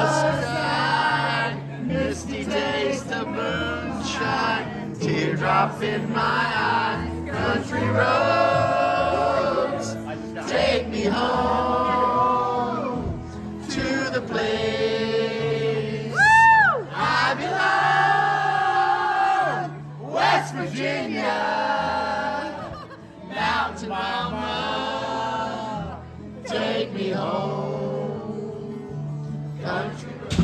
sky, misty taste of moonshine, teardrop in my eye, country roads, take me home to the place I belong, West Virginia, Mountain Mama, take me home, country roads.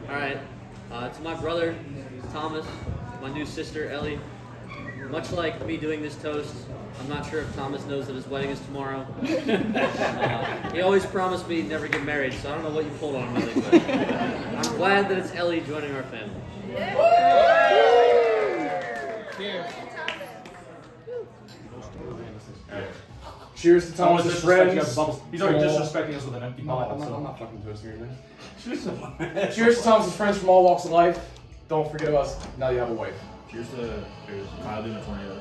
Alright, to my brother, Thomas, my new sister, Ellie, much like me doing this toast, I'm not sure if Thomas knows that his wedding is tomorrow. He always promised me he'd never get married, so I don't know what you pulled on him, Ellie, but I'm glad that it's Ellie joining our family. Cheers to Thomas' friends. He's already disrespecting us with an empty bottle. I'm not fucking toasting anything. Cheers to Thomas' friends from all walks of life. Don't forget about us now you have a wife. Cheers to Kyle in the tornado.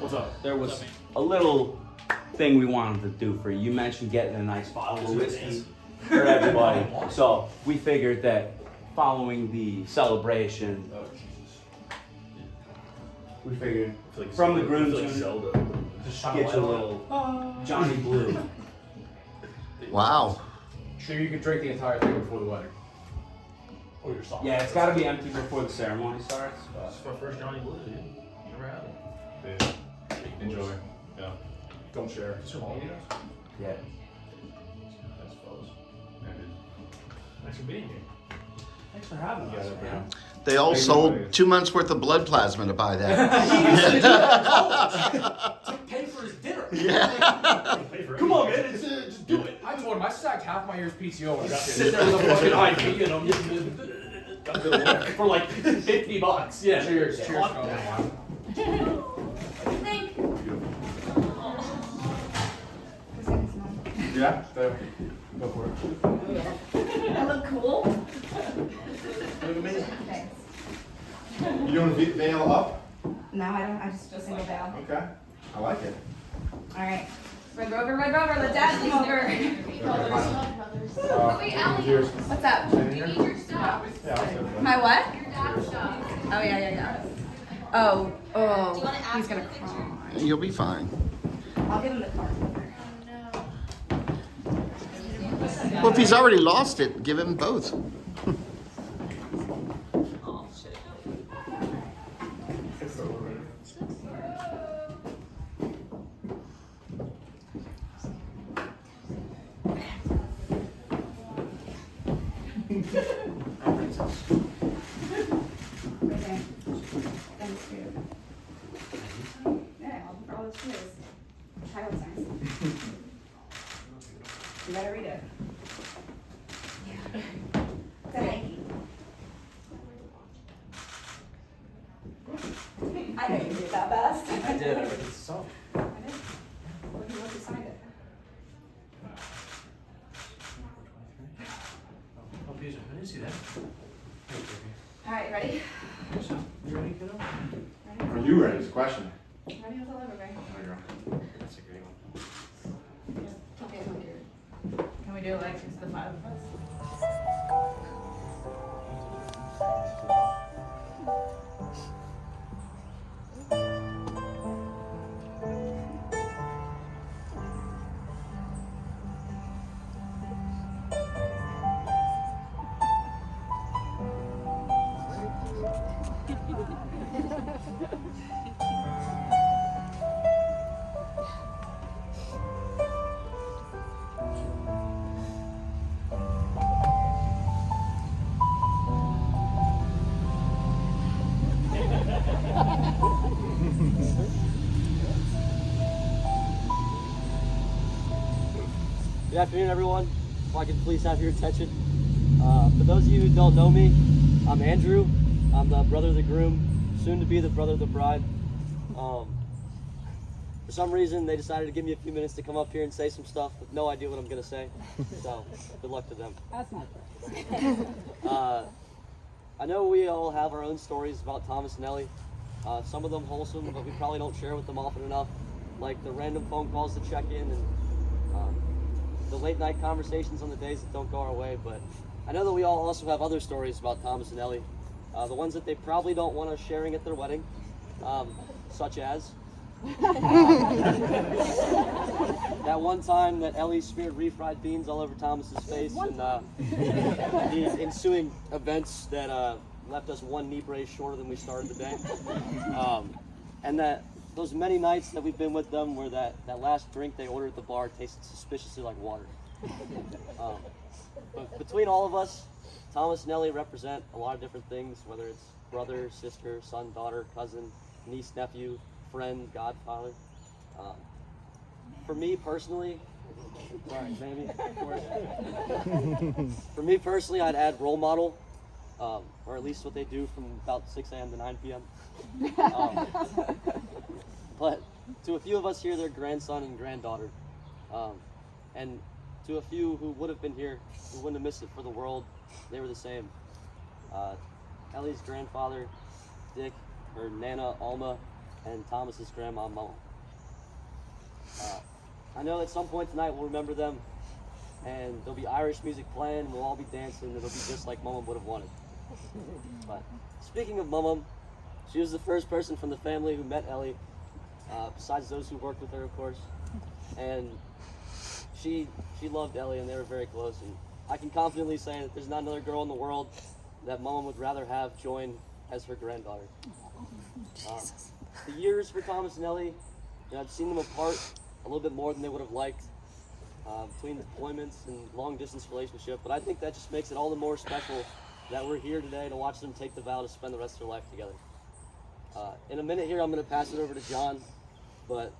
What's up? There was a little thing we wanted to do for you. You mentioned getting a nice bottle of whiskey for everybody. So we figured that following the celebration, we figured from the grooms get you a little Johnny Blue. Wow. So you can drink the entire thing before the wedding. Or your song. Yeah, it's got to be empty before the ceremony starts. This is my first Johnny Blue, dude. Never had it. Dude, enjoy. Yeah. Don't share. Is this your mom? Yeah. That's fellas. Yeah, dude. Thanks for being here. Thanks for having us, man. They all sold 2 months worth of blood plasma to buy that. To pay for his dinner. Yeah. Come on, man. Just do it. I told him I sacked half my year's PTO and sitting there with a fucking IV and I'm for like $50. Yeah. Cheers. Cheers. Thank you. Yeah. Go for it. I look cool. Look at me. Thanks. You doing a veil up? No, I don't. I just a single veil. Okay. I like it. All right. Red Rover, the dad came over. Wait, Ellie. Cheers. What's up? Do you need your stuff? Yeah. My what? Your dad's stuff. Oh yeah. Oh. He's gonna cry. You'll be fine. I'll give him the card. Well, if he's already lost it, give him both. Okay. Thanks, dude. Yeah, for all those cheers. Child signs. You better read it. Yeah. It's a hanky. I know you did it that fast. I did. I read the song. I did. Look who signed it. Oh, Peter, I didn't see that. All right, ready? You ready, kiddo? Ready? Are you ready? It's a question. Ready with the liver, baby. That's a great one. Okay, look here. Can we do it like it's the five of us? Good afternoon, everyone. If I could please have your attention. For those of you who don't know me, I'm Andrew. I'm the brother of the groom, soon to be the brother of the bride. For some reason, they decided to give me a few minutes to come up here and say some stuff with no idea what I'm going to say. So, good luck to them. That's not I know we all have our own stories about Thomas and Ellie. Some of them wholesome, but we probably don't share with them often enough. Like the random phone calls to check in and the late night conversations on the days that don't go our way, but I know that we all also have other stories about Thomas and Ellie. The ones that they probably don't want us sharing at their wedding, such as that one time that Ellie smeared refried beans all over Thomas's face, and the ensuing events that left us one knee brace shorter than we started the day. And that those many nights that we've been with them where that last drink they ordered at the bar tasted suspiciously like water. But between all of us, Thomas and Ellie represent a lot of different things, whether it's brother, sister, son, daughter, cousin, niece, nephew, friend, godfather. For me personally, sorry, baby. For me personally, I'd add role model, or at least what they do from about 6 a.m. to 9 p.m. But to a few of us here, their grandson and granddaughter, and to a few who would have been here, who wouldn't have missed it for the world, they were the same. Ellie's grandfather, Dick, her Nana, Alma, and Thomas's grandma, Mama. I know at some point tonight we'll remember them, and there'll be Irish music playing, we'll all be dancing, and it'll be just like Mama would have wanted. But speaking of Mama, she was the first person from the family who met Ellie, besides those who worked with her, of course. And she loved Ellie, and they were very close. And I can confidently say that there's not another girl in the world that Mama would rather have join as her granddaughter. The years for Thomas and Ellie, I've seen them apart a little bit more than they would have liked, between deployments and long distance relationship, but I think that just makes it all the more special that we're here today to watch them take the vow to spend the rest of their life together. In a minute here, I'm going to pass it over to John, but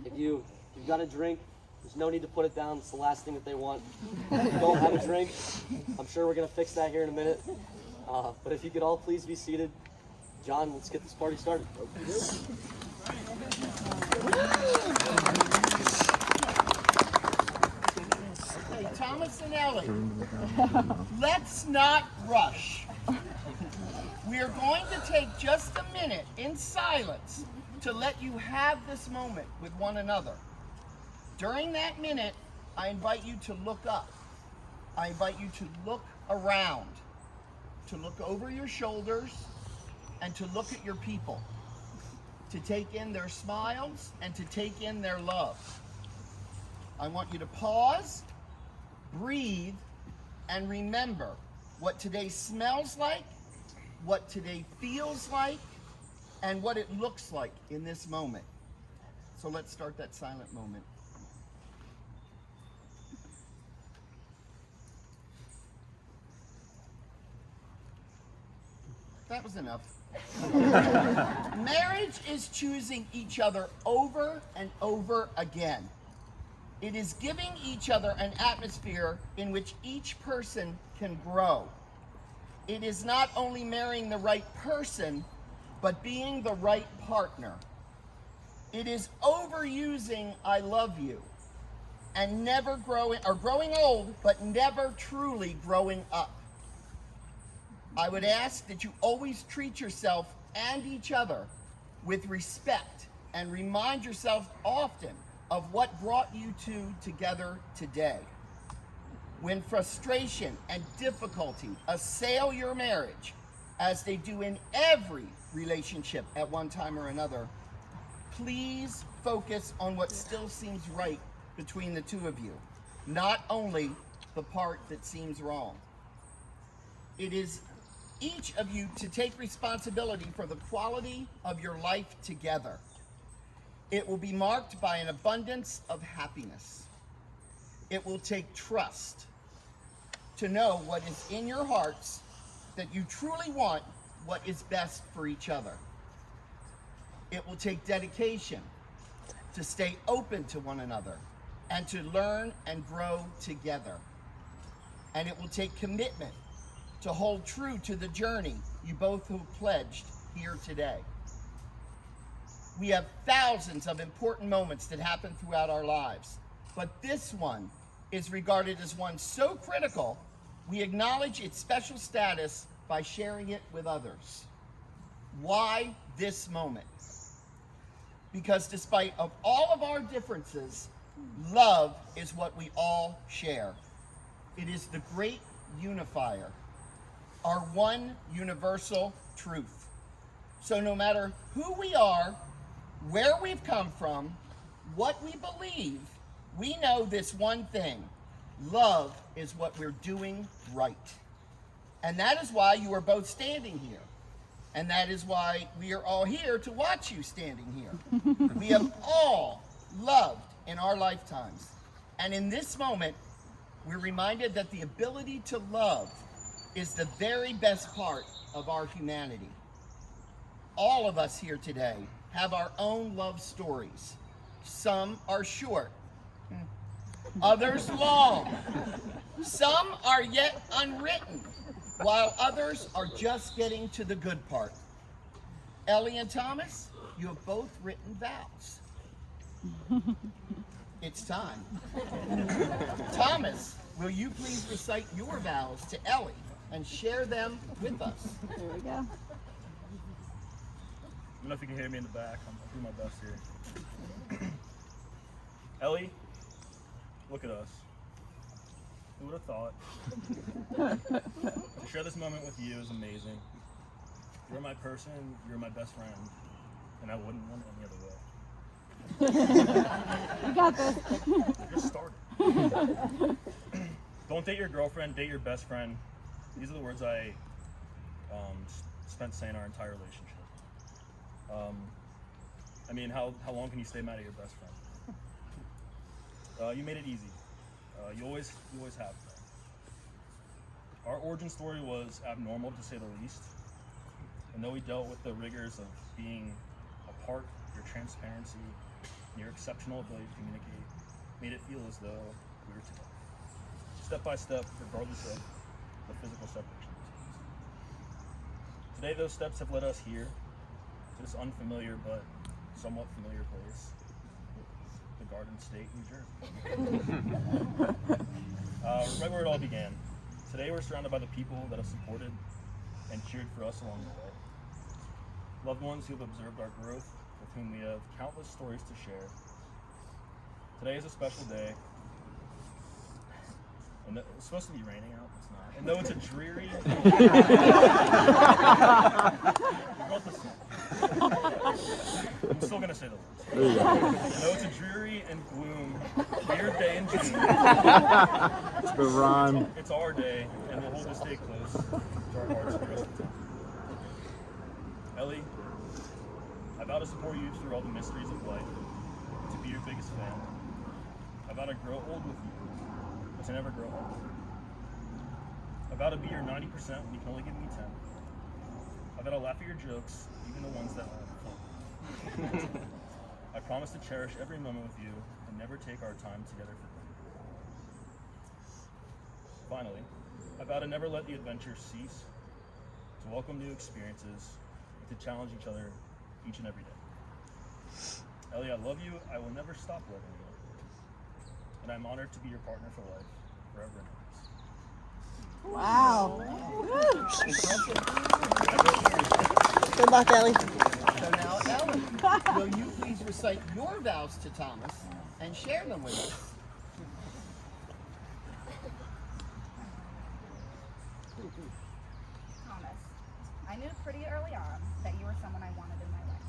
if you've got a drink, there's no need to put it down. It's the last thing that they want. If you don't have a drink, I'm sure we're going to fix that here in a minute. But if you could all please be seated. John, let's get this party started. Hey, Thomas and Ellie, let's not rush. We are going to take just a minute in silence to let you have this moment with one another. During that minute, I invite you to look up. I invite you to look around, to look over your shoulders, and to look at your people, to take in their smiles and to take in their love. I want you to pause, breathe, and remember what today smells like, what today feels like, and what it looks like in this moment. So let's start that silent moment. That was enough. Marriage is choosing each other over and over again. It is giving each other an atmosphere in which each person can grow. It is not only marrying the right person, but being the right partner. It is overusing I love you and never growing old, but never truly growing up. I would ask that you always treat yourself and each other with respect and remind yourself often of what brought you two together today. When frustration and difficulty assail your marriage, as they do in every relationship at one time or another, please focus on what still seems right between the two of you, not only the part that seems wrong. It is each of you to take responsibility for the quality of your life together. It will be marked by an abundance of happiness. It will take trust to know what is in your hearts, that you truly want what is best for each other. It will take dedication to stay open to one another and to learn and grow together. And it will take commitment to hold true to the journey you both have pledged here today. We have thousands of important moments that happen throughout our lives, but this one is regarded as one so critical, we acknowledge its special status by sharing it with others. Why this moment? Because despite of all of our differences, Love is what we all share. It is the great unifier, our one universal truth. So no matter who we are, where we've come from, what we believe, we know this one thing: love is what we're doing right. And that is why you are both standing here. And that is why we are all here to watch you standing here. We have all loved in our lifetimes. And in this moment, we're reminded that the ability to love is the very best part of our humanity. All of us here today have our own love stories. Some are short, others long. Some are yet unwritten, while others are just getting to the good part. Ellie and Thomas, you have both written vows. It's time. Thomas, will you please recite your vows to Ellie and share them with us? There we go. I don't know if you can hear me in the back. I'll do my best here. Ellie, look at us. Who would have thought? To share this moment with you is amazing. You're my person, you're my best friend, and I wouldn't want it any other way. You got this. Just started. Don't date your girlfriend, date your best friend. These are the words I spent saying our entire relationship. I mean, how long can you stay mad at your best friend? You made it easy. You always have. Our origin story was abnormal, to say the least. And though we dealt with the rigors of being apart, your transparency, and your exceptional ability to communicate made it feel as though we were together. Step by step, regardless of the physical separation between us. Today, those steps have led us here, to this unfamiliar but somewhat familiar place, the Garden State, New Jersey. Right where it all began. Today we're surrounded by the people that have supported and cheered for us along the way. Loved ones who have observed our growth, with whom we have countless stories to share. Today is a special day. And it's supposed to be raining out, it's not. And though it's a dreary... I'm still gonna say the words. Though it's a dreary and gloom, weird day in June. It's the rhyme. It's our day, and we'll hold this day close to our hearts for the rest of the time. Ellie, I vow to support you through all the mysteries of life, to be your biggest fan. I vow to grow old with you, but to never grow old. I vow to be your 90% when you can only give me 10. I vow to laugh at your jokes, even the ones that aren't fun. I promise to cherish every moment with you and never take our time together for granted. Finally, I vow to never let the adventure cease, to welcome new experiences, and to challenge each other each and every day. Ellie, I love you. I will never stop loving you. And I'm honored to be your partner for life, forever and always. Wow. Good luck, Ellie. So now, Ellie, will you please recite your vows to Thomas and share them with us? Thomas, I knew pretty early on that you were someone I wanted in my life.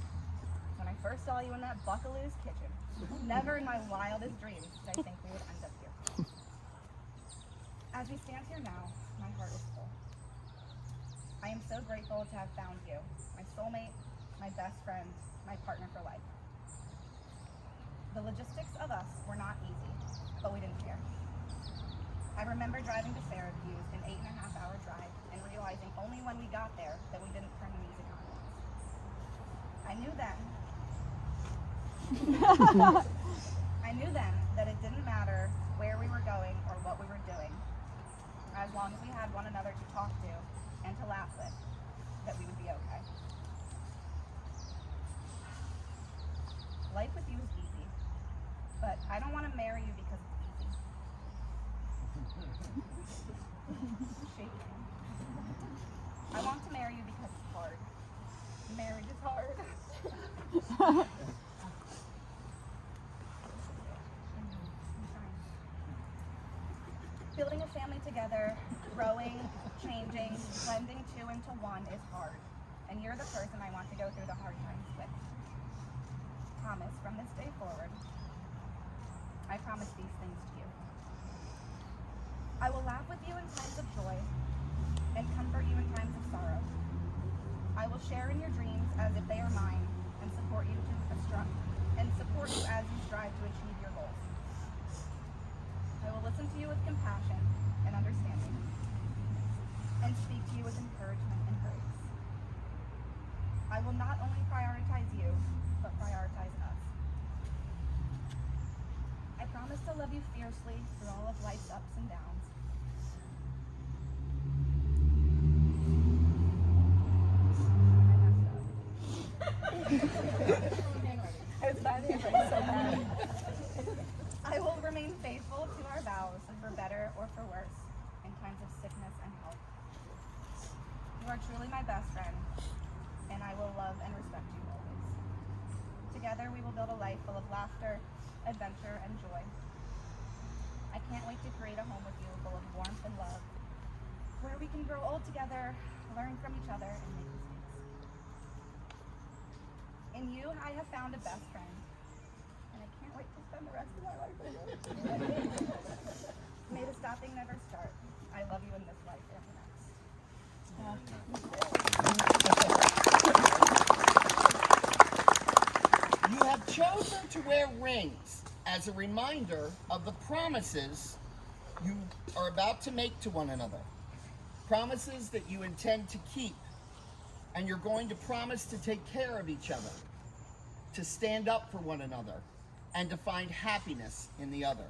When I first saw you in that Buckaloo's kitchen, never in my wildest dreams did I think we would end up here. As we stand here now, my heart is full. I am so grateful to have found you, my soulmate, my best friend, my partner for life. The logistics of us were not easy, but we didn't care. I remember driving to Syracuse, an 8.5-hour drive, and realizing only when we got there that we didn't turn the music on once. I knew then that it didn't matter where we were going or what we were doing, as long as we had one another to talk to and to laugh with, that we would be okay. Life with you is easy, but I don't want to marry you because it's easy. Shaking. I want to marry you because it's hard. Marriage is hard. Building a family together, growing, changing, blending two into one is hard. And you're the person I want to go through the hard times with. Thomas, from this day forward, I promise these things to you. I will laugh with you in times of joy and comfort you in times of sorrow. I will share in your dreams as if they are mine and support you as you strive to achieve your goals. I will listen to you with compassion and understanding and speak to you with encouragement and grace. I will not only prioritize you, but prioritize us. I promise to love you fiercely through all of life's ups and downs. I was about to handwrite so bad. I will remain faithful to our vows, for better or for worse, in times of sickness and health. You are truly my best friend, and I will love and respect you always. Together we will build a life full of laughter, adventure, and joy. I can't wait to create a home with you full of warmth and love, where we can grow old together, learn from each other, and make mistakes. In you, I have found a best friend, and I can't wait to spend the rest of my life with you. May the stopping never start. I love you in this life and the next. You have chosen to wear rings as a reminder of the promises you are about to make to one another. Promises that you intend to keep, and you're going to promise to take care of each other, to stand up for one another, and to find happiness in the other.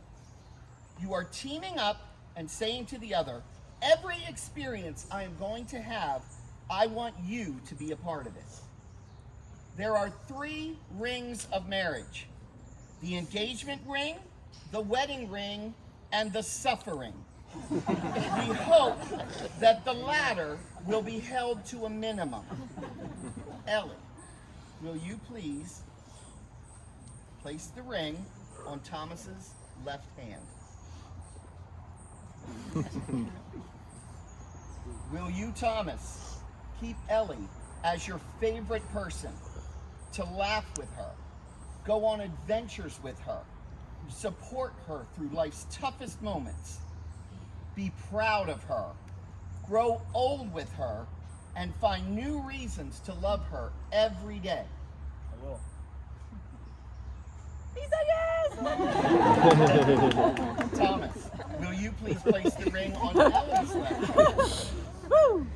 You are teaming up and saying to the other, every experience I am going to have, I want you to be a part of it. There are 3 rings of marriage: the engagement ring, the wedding ring, and the suffering. We hope that the latter will be held to a minimum. Ellie, will you please place the ring on Thomas's left hand? Will you, Thomas, keep Ellie as your favorite person, to laugh with her, go on adventures with her, support her through life's toughest moments, be proud of her, grow old with her, and find new reasons to love her every day? I will. He said yes! Thomas, will you please place the ring on Ellie's left hand?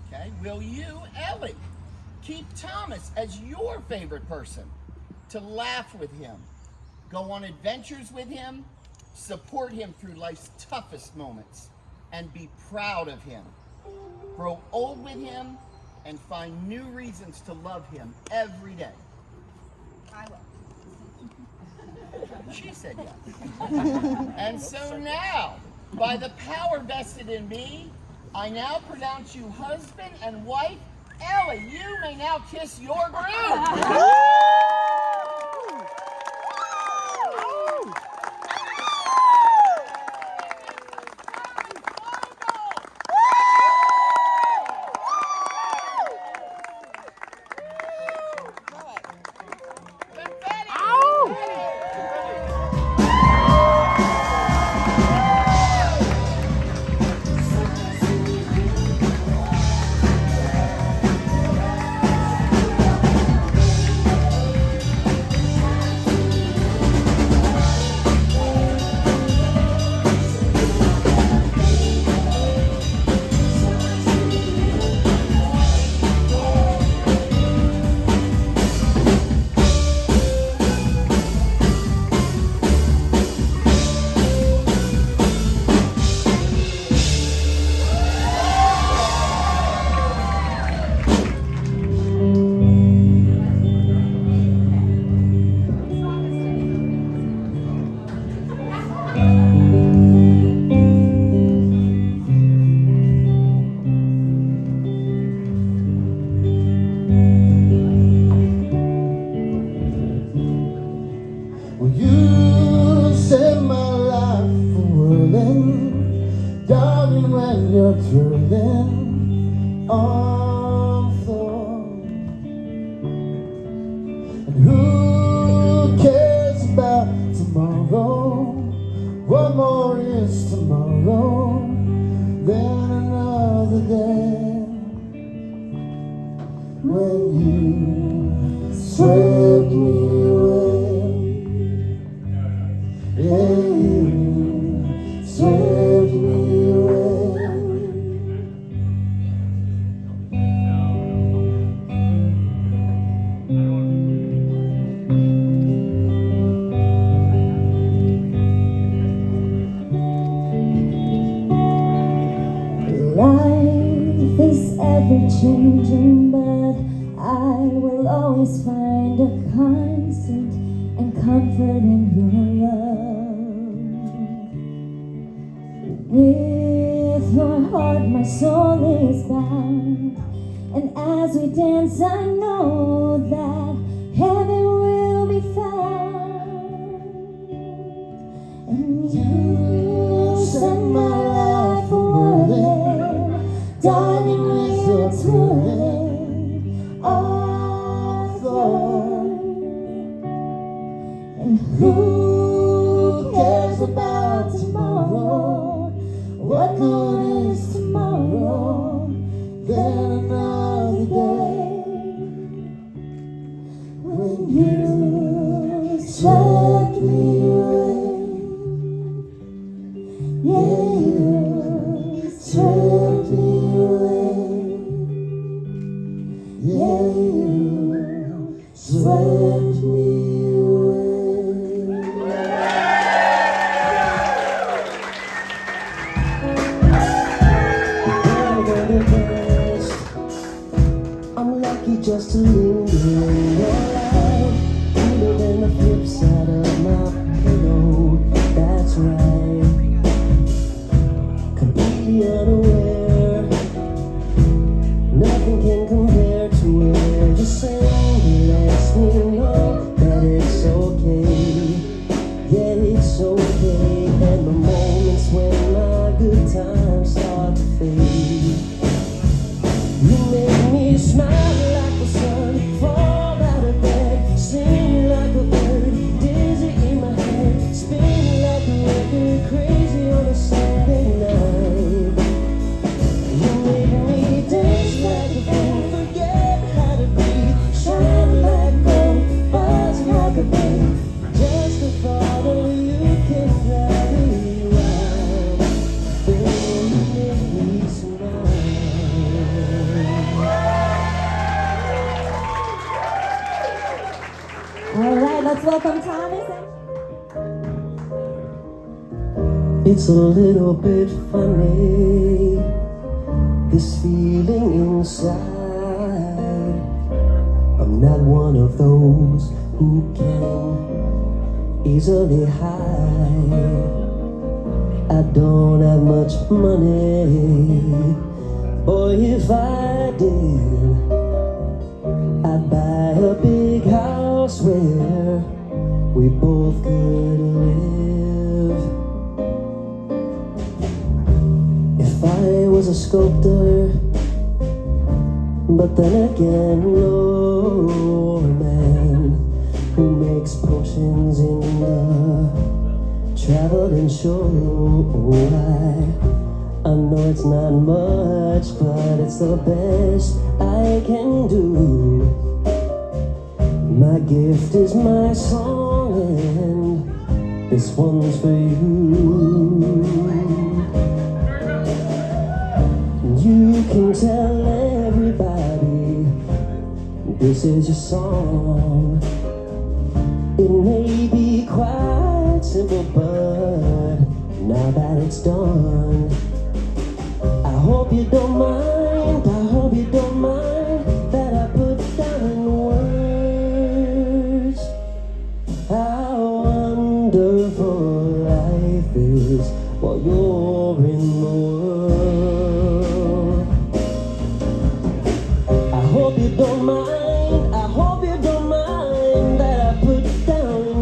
Okay, will you, Ellie, keep Thomas as your favorite person, to laugh with him, go on adventures with him, support him through life's toughest moments, and be proud of him, grow old with him, and find new reasons to love him every day? I will. She said yes. And so now, by the power vested in me, I now pronounce you husband and wife. Ellie, you may now kiss your groom. swept me away. Yeah, you swept me away. Life is ever changing, but I will always find a constant and comfort in your love. With your heart, my soul is bound, and as we dance, I know that heaven will be found. And you set my life whirling, darling, we're twirling off the and who cares about tomorrow? What good is tomorrow? Then another day when you swept me away. Yeah, you swept me away. Yeah, you swept me I'm lucky just to linger in your life. Cooler than the flip side of my pillow. That's right. Completely unaware. Nothing can compare to where you sing. Lets me know that it's okay. Yeah, it's okay. And the moments when my good times start to fade. You make me smile like the sun, fall out of bed, sing like a bird, dizzy in my head, spin like a record, crazy on a Sunday night. You make me dance like a fool, forget how to breathe, shine like gold, buzz like a bee. Just the thought of you can fly me wild. Baby, you make me smile. All right, let's welcome Thomas. It's a little bit funny, this feeling inside. I'm not one of those who can easily hide. I don't have much money, or if I did, I'd buy a big house where we both could live. If I was a sculptor, but then again, you're a man who makes potions in the traveling show. I know it's not much, but it's the best I can do. My gift is my song, and this one's for you. You can tell everybody this is your song. It may be quite simple, but now that it's done, I hope you don't mind, I hope you don't mind that I put down in words how wonderful life is while you're in the world. I hope you don't mind, I hope you don't mind that I put down in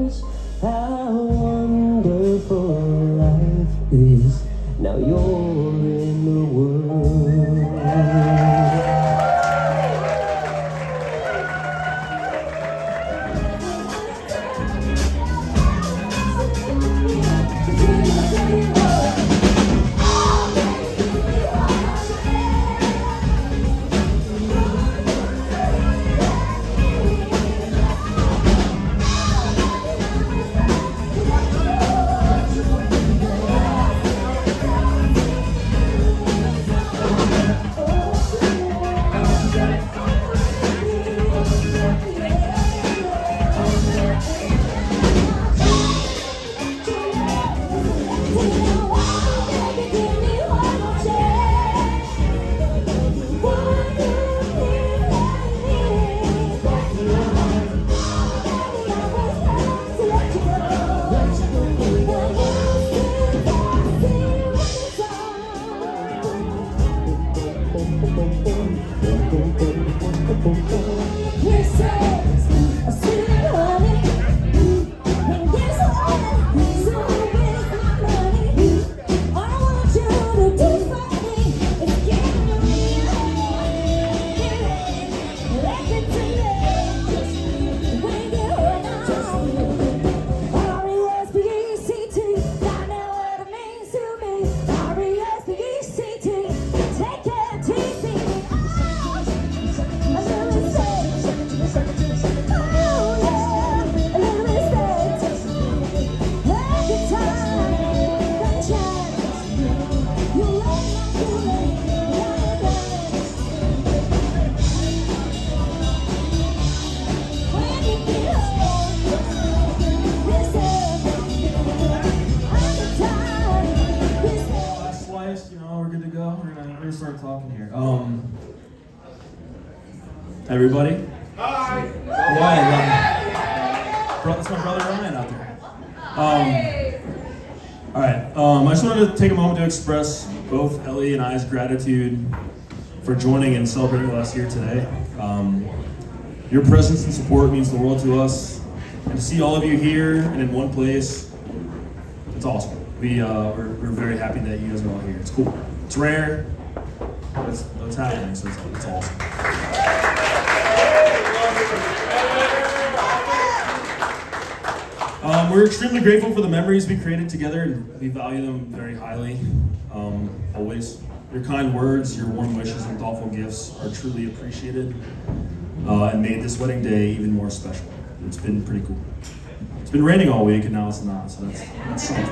words how wonderful life is. Now you're Kisses, a sweet honey. And guess what? So with my money, all I want you to do for me is give me your hand. Let it to me. When you hold on. R-E-S-P-E-C-T. I know what it means to me. R-E-S-P-E-C-T. Take care, tease me. A little respect. Oh yeah, a little respect. Every time, sunshine. You love my feeling, when you get home, listen. Every time, listen. Slice, we're good to go. We're gonna start talking here. Everybody. Hi. That's my brother Ryan out there. All right. I just wanted to take a moment to express both Ellie and I's gratitude for joining and celebrating with us here today. Your presence and support means the world to us, and to see all of you here and in one place, it's awesome. We're very happy that you guys are all here. It's cool. It's rare, but it's happening, so it's awesome. We're extremely grateful for the memories we created together, and we value them very highly, always. Your kind words, your warm wishes, and thoughtful gifts are truly appreciated, and made this wedding day even more special. It's been pretty cool. It's been raining all week, and now it's not, so that's something.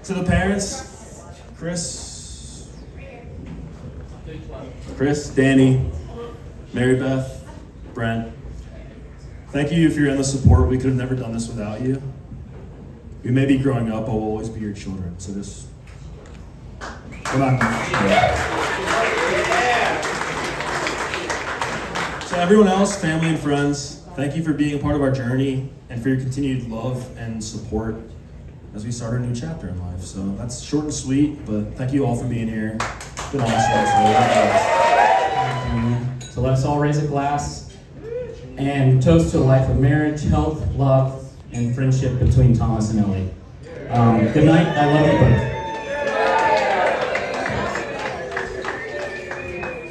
To the parents, Chris, Danny, Mary Beth, Brent, thank you for your endless support. We could have never done this without you. We may be growing up, but we'll always be your children. So just come on. So everyone else, family and friends, thank you for being a part of our journey and for your continued love and support as we start our new chapter in life. So that's short and sweet, but thank you all for being here. It's been awesome. So let's all raise a glass and toast to a life of marriage, health, love, and friendship between Thomas and Ellie. Good night. I love you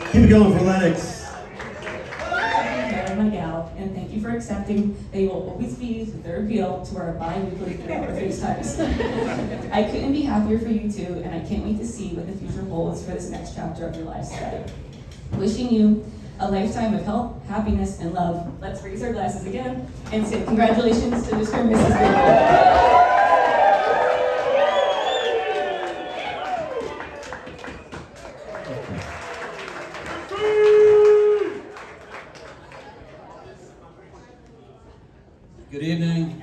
both. Keep it going for Lennox. My gal, and thank you for accepting that you will always be the third wheel to our bi-weekly 3-hour FaceTimes. I couldn't be happier for you two, and I can't wait to see what the future holds for this next chapter of your lives together. Wishing you a lifetime of health, happiness, and love. Let's raise our glasses again and say congratulations to Mr. and Mrs. Vogel. Good evening.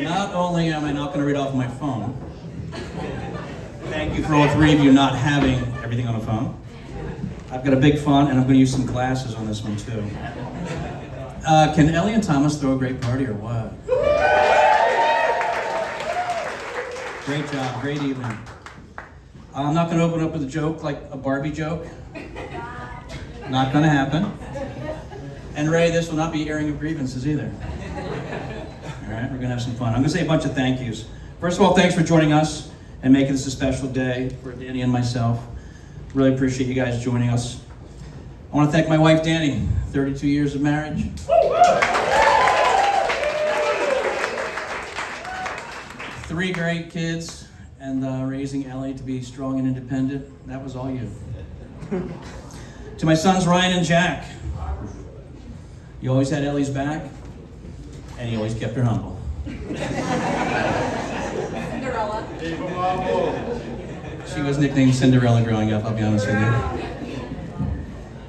Not only am I not going to read off my phone, thank you for all three of you not having everything on a phone. I've got a big font and I'm going to use some glasses on this one too. Can Ellie and Thomas throw a great party or what? Great job, great evening. I'm not going to open up with a joke like a Barbie joke. Not going to happen. And Ray, this will not be airing of grievances either. All right, we're gonna have some fun. I'm gonna say a bunch of thank yous. First of all, thanks for joining us and making this a special day for Danny and myself. Really appreciate you guys joining us. I wanna thank my wife, Danny, 32 years of marriage. 3 great kids, and raising Ellie to be strong and independent. That was all you. To my sons, Ryan and Jack. You always had Ellie's back, and you always kept her humble. Cinderella. She was nicknamed Cinderella growing up, I'll be honest with you.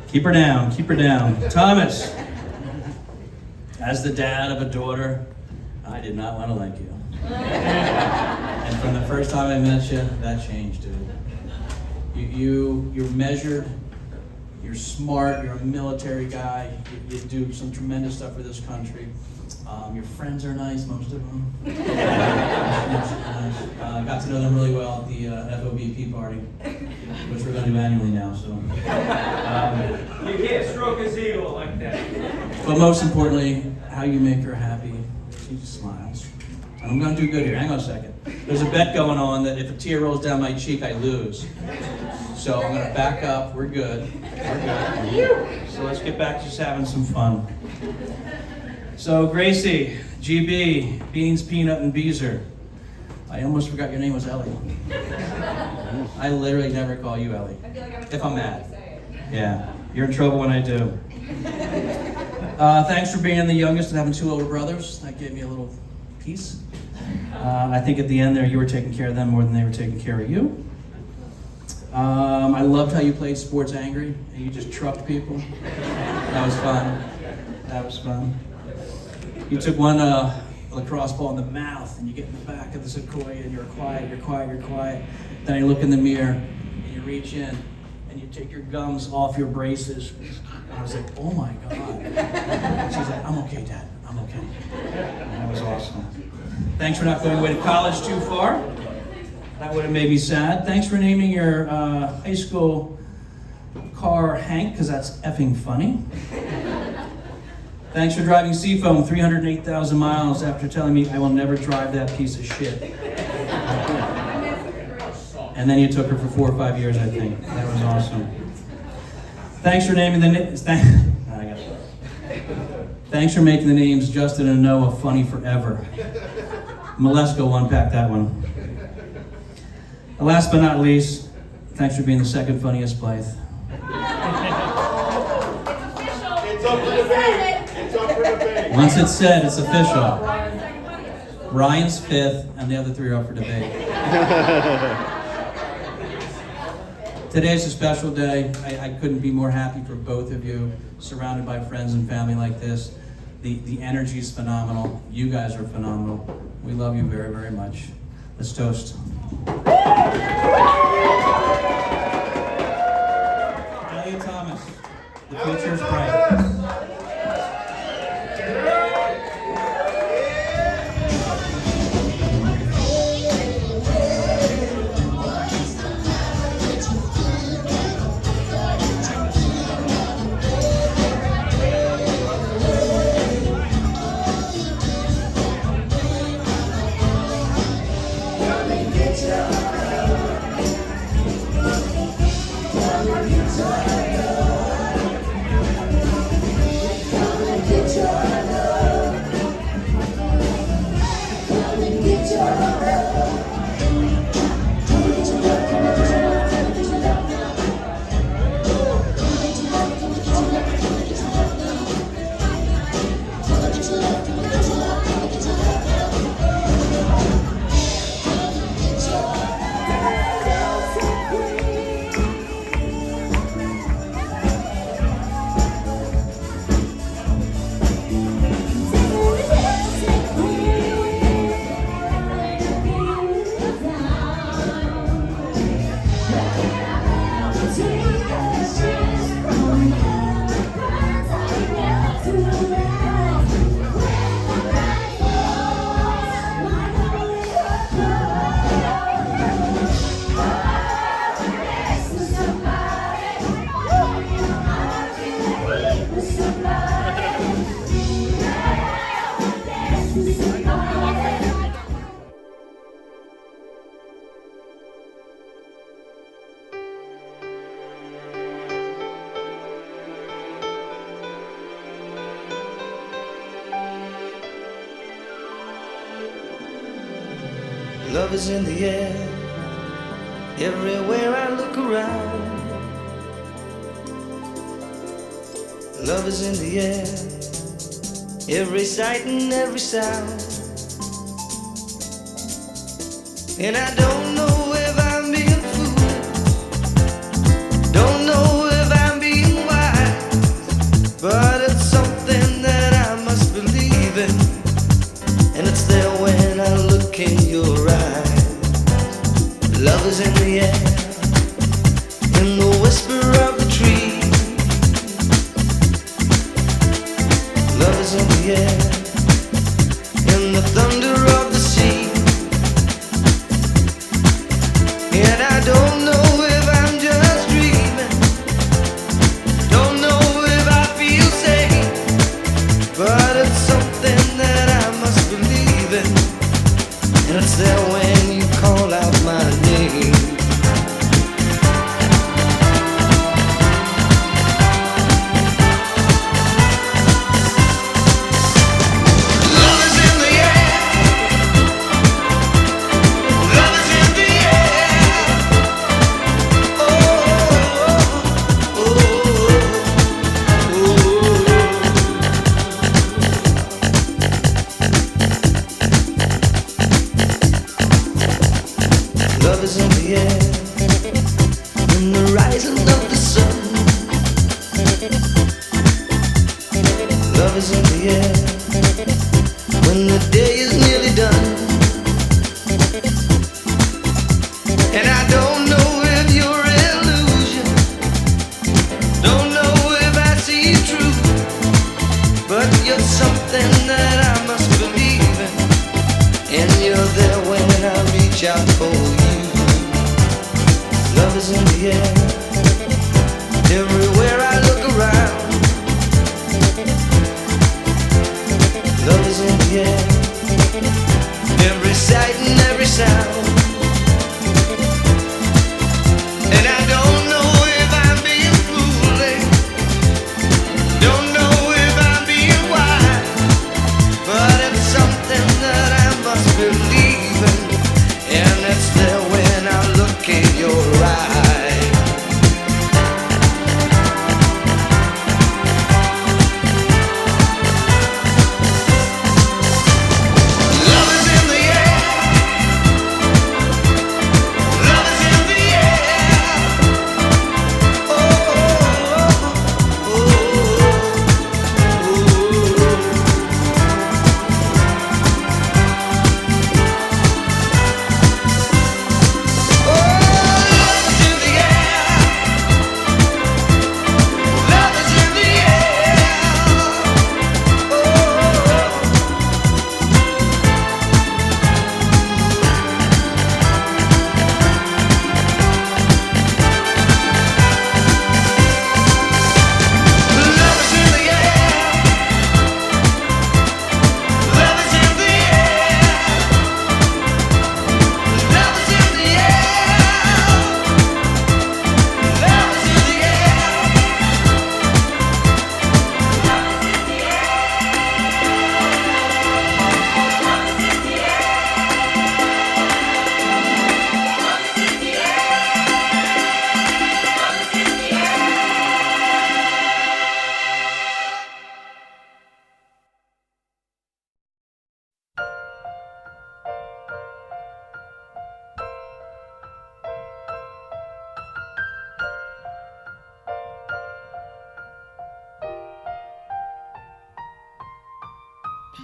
Keep her down, keep her down. Thomas, as the dad of a daughter, I did not want to like you. And from the first time I met you, that changed, dude. You're measured. You're smart, you're a military guy, you do some tremendous stuff for this country. Your friends are nice, most of them. Got to know them really well at the FOBP party, which we're going to do annually now. So. You can't stroke a seagull like that. But most importantly, how you make her happy. She just smiles. And I'm going to do good here. Hang on a second. There's a bet going on that if a tear rolls down my cheek, I lose. So I'm going to back up. We're good. We're good. So let's get back to just having some fun. So Gracie, GB, Beans, Peanut, and Beezer. I almost forgot your name was Ellie. I literally never call you Ellie. I feel like I'm if I'm mad. Say it. Yeah, you're in trouble when I do. Thanks for being the youngest and having 2 older brothers. That gave me a little peace. I think at the end there, you were taking care of them more than they were taking care of you. I loved how you played sports angry and you just trucked people. That was fun. That was fun. You took one lacrosse ball in the mouth and you get in the back of the sequoia and you're quiet. Then you look in the mirror and you reach in and you take your gums off your braces. And I was like, oh my God. And she's like, I'm okay, Dad, I'm okay. And that was awesome. Thanks for not going away to college too far. That would have made me sad. Thanks for naming your high school car Hank, because that's effing funny. Thanks for driving Seafoam 308,000 miles after telling me I will never drive that piece of shit. And then you took her for 4 or 5 years, I think. That was awesome. Thanks for naming the Thanks for making the names Justin and Noah funny forever. Malesko will unpack that one. And last but not least, thanks for being the second funniest Blythe. It's up for debate. Once it's said, it's official. Ryan's 5th, and the other 3 are up for debate. Today's a special day. I couldn't be more happy for both of you, surrounded by friends and family like this. The energy is phenomenal. You guys are phenomenal. We love you very, very much. Let's toast. Elliot Thomas, the future is bright. Love is in the air, everywhere I look around. Love is in the air, every sight and every sound. And I don't know if I'm being foolish, don't know if I'm being wise, but it's something that I must believe in, and it's there when I look in your eyes. Love is in the air, in the whisper of the tree. Love is in the air, and the rising of the sun. Love is in the air when the day is nearly done. And I don't know if you're illusion, don't know if I see you true, but you're something that I must believe in, and you're there when I reach out for you. Love is in the air, everywhere I look around. Love is in the air, every sight and every sound. And I don't know if I'm being foolish, don't know if I'm being wise, but it's something that I must believe in, and it's there when I look in your eyes. Love is in the air, love is in the air. Oh, oh, oh,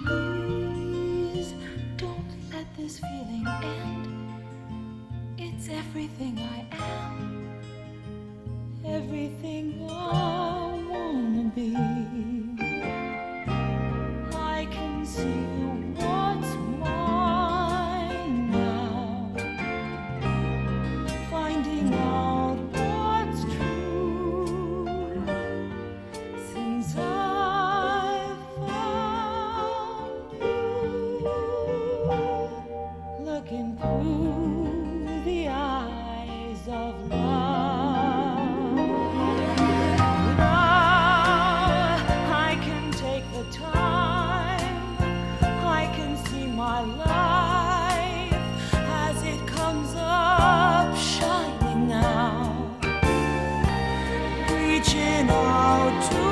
Please don't let this feeling end. It's everything I am, everything I wanna be. I can see what's mine now, finding out what's true since I've found you, looking through the eyes of love. Now I can take the time, I can see my life as it comes up shining now, reaching out to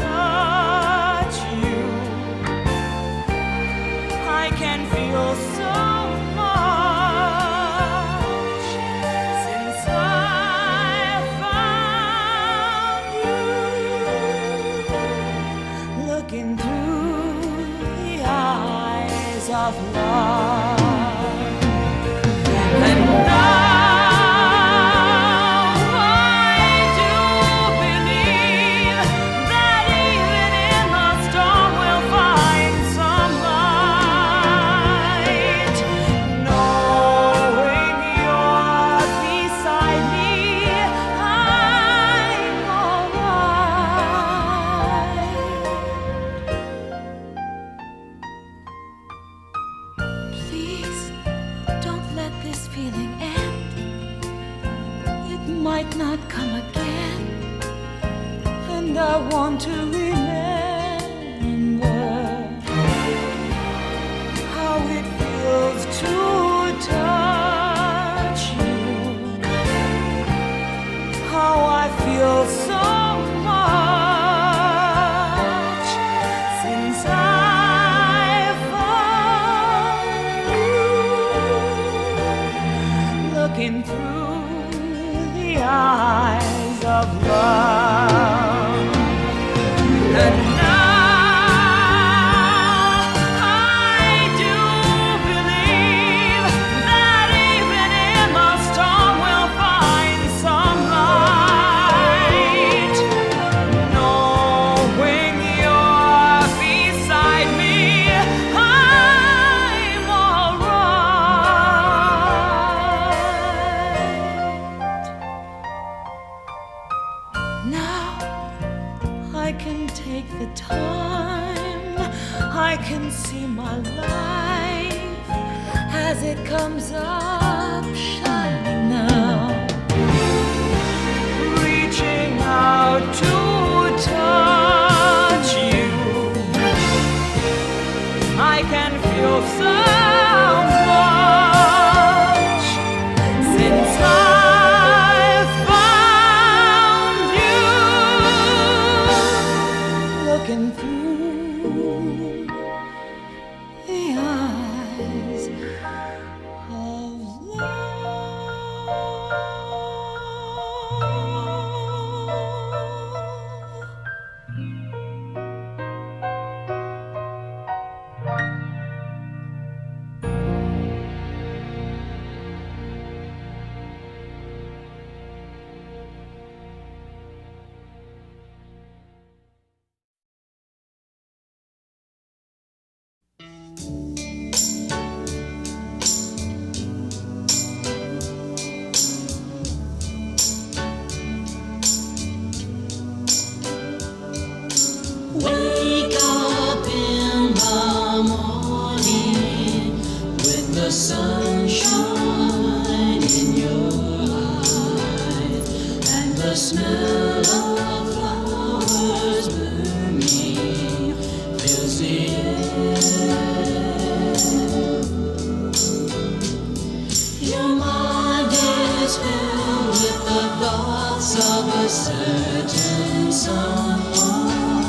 touch you. I can feel so much since I found you, looking through the eyes of love. And now I do believe that even in the storm we'll find some light. Knowing you're beside me, I'm alright. Please don't let this feeling end. It might not come again, and I want to remember how it feels to touch you, how I feel so much since I found you, looking through the eyes of love. And now I do believe that even in the storm we'll find some light. Knowing you're beside me, I'm alright. Now I can take the time, I can see my life as it comes up shining now. Reaching out to touch you, I can feel so much since I've found you. Looking through the eyes of Wake up in the morning with the sunshine in your eyes and the smell of flowers blooming fills the air. Your mind is filled with the thoughts of a certain someone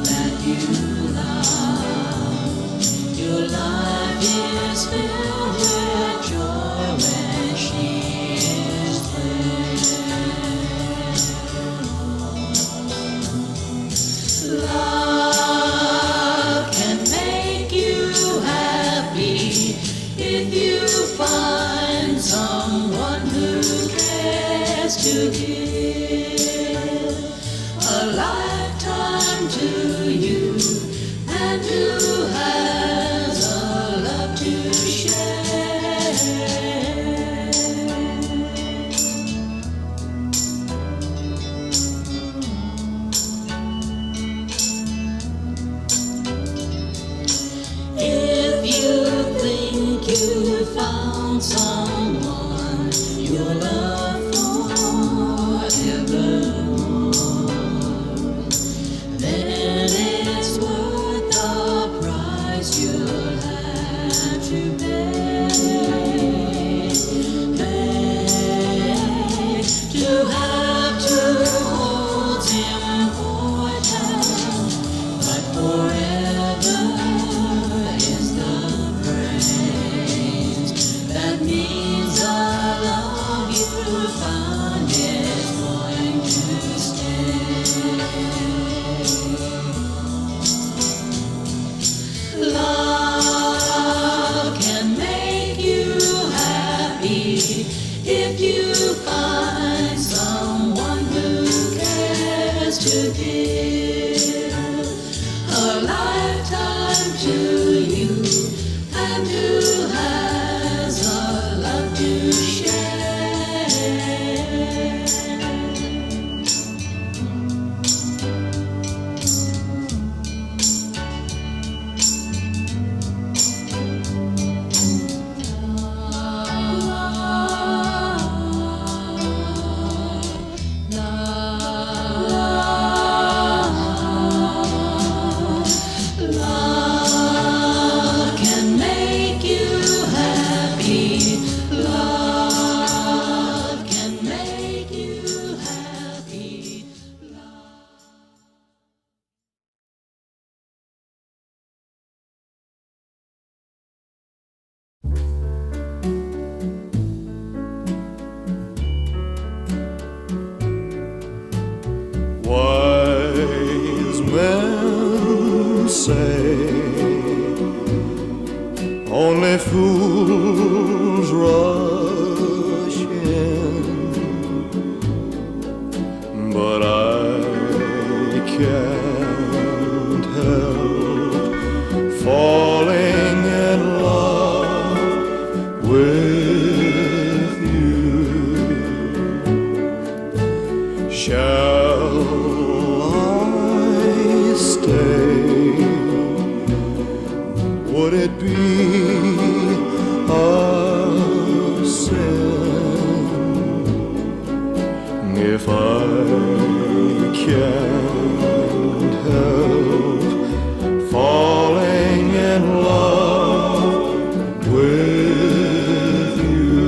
that you love. Your life is filled with joy when she is there. Love can make you happy if you find someone who cares to give a lifetime to you and who has a love to share. If you think you found someone you'll love forevermore, then it's worth the price you'll have to pay. To have two holds important, but forever is the phrase that means a say only fools rush in, but I can't help falling in love with you. Shall I stay? Would it be a sin if I can't help falling in love with you?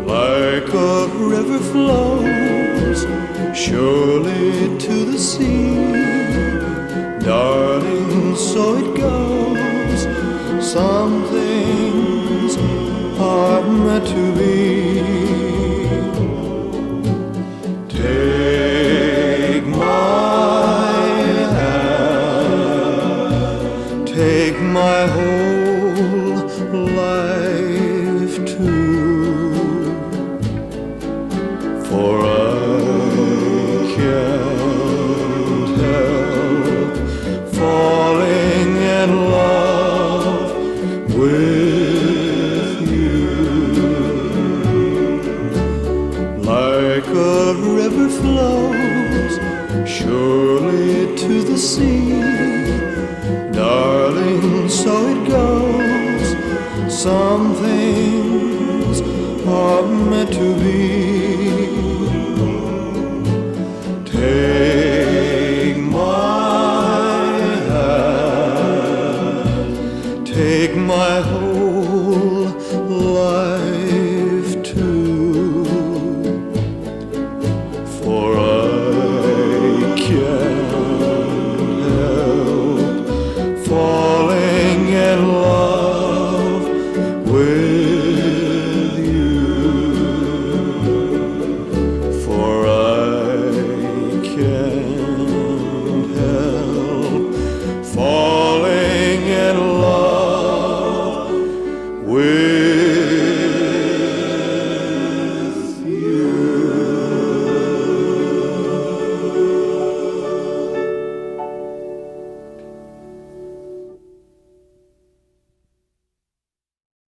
Like a river flows surely to the sea, darling, so it goes. Some things are meant to be. Take my hand, take my whole life too, for I can't help falling in love with you. Like a river flows surely to the sea, darling, so it goes. Some things are meant to be.